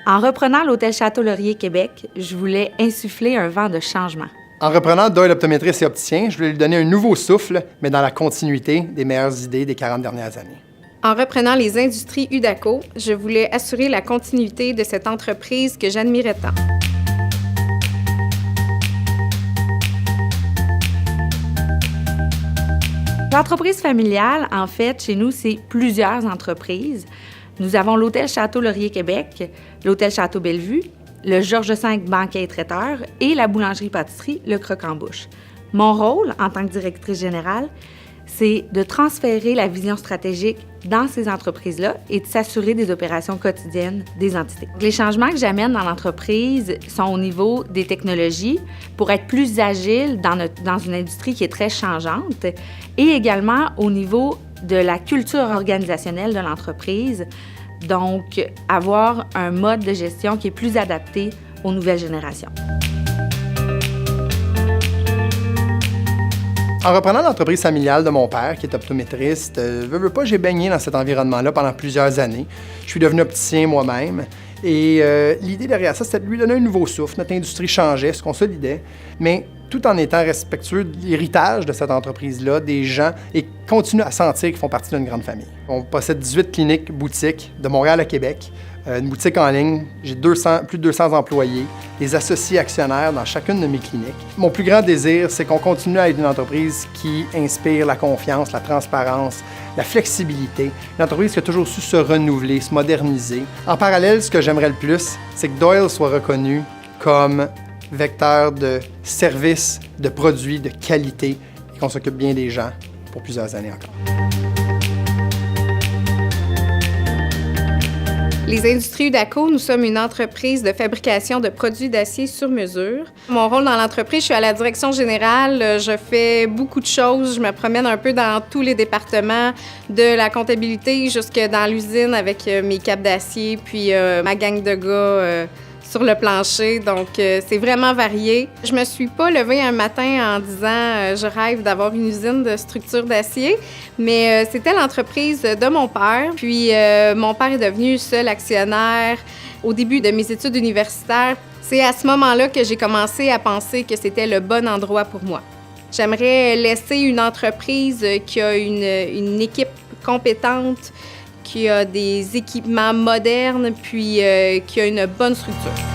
En reprenant l'Hôtel Château-Laurier Québec, je voulais insuffler un vent de changement. En reprenant Doyle optométriste et opticien, je voulais lui donner un nouveau souffle, mais dans la continuité des meilleures idées des 40 dernières années. En reprenant les industries Udaco, je voulais assurer la continuité de cette entreprise que j'admirais tant. L'entreprise familiale, en fait, chez nous, c'est plusieurs entreprises. Nous avons l'Hôtel Château-Laurier Québec, l'Hôtel Château-Bellevue, le Georges V banquet et traiteur et la boulangerie-pâtisserie Le Croc-en-Bouche. Mon rôle, en tant que directrice générale, c'est de transférer la vision stratégique dans ces entreprises-là et de s'assurer des opérations quotidiennes des entités. Les changements que j'amène dans l'entreprise sont au niveau des technologies pour être plus agile dans une industrie qui est très changeante et également au niveau de la culture organisationnelle de l'entreprise, donc avoir un mode de gestion qui est plus adapté aux nouvelles générations. En reprenant l'entreprise familiale de mon père, qui est optométriste, veux pas, j'ai baigné dans cet environnement-là pendant plusieurs années. Je suis devenu opticien moi-même. Et l'idée derrière ça, c'était de lui donner un nouveau souffle. Notre industrie changeait, se consolidait, mais tout en étant respectueux de l'héritage de cette entreprise-là, des gens, et continue à sentir qu'ils font partie d'une grande famille. On possède 18 cliniques, boutiques, de Montréal à Québec, une boutique en ligne, j'ai plus de 200 employés, des associés actionnaires dans chacune de mes cliniques. Mon plus grand désir, c'est qu'on continue à être une entreprise qui inspire la confiance, la transparence, la flexibilité, une entreprise qui a toujours su se renouveler, se moderniser. En parallèle, ce que j'aimerais le plus, c'est que Doyle soit reconnu comme vecteur de services, de produits de qualité et qu'on s'occupe bien des gens pour plusieurs années encore. Les Industries Udaco, nous sommes une entreprise de fabrication de produits d'acier sur mesure. Mon rôle dans l'entreprise, je suis à la direction générale. Je fais beaucoup de choses. Je me promène un peu dans tous les départements, de la comptabilité jusque dans l'usine avec mes capes d'acier, puis ma gang de gars sur le plancher. Donc, c'est vraiment varié. Je me suis pas levée un matin en disant je rêve d'avoir une usine de structure d'acier, mais c'était l'entreprise de mon père. Puis, mon père est devenu seul actionnaire au début de mes études universitaires. C'est à ce moment-là que j'ai commencé à penser que c'était le bon endroit pour moi. J'aimerais laisser une entreprise qui a une équipe compétente, qui a des équipements modernes, puis qui a une bonne structure.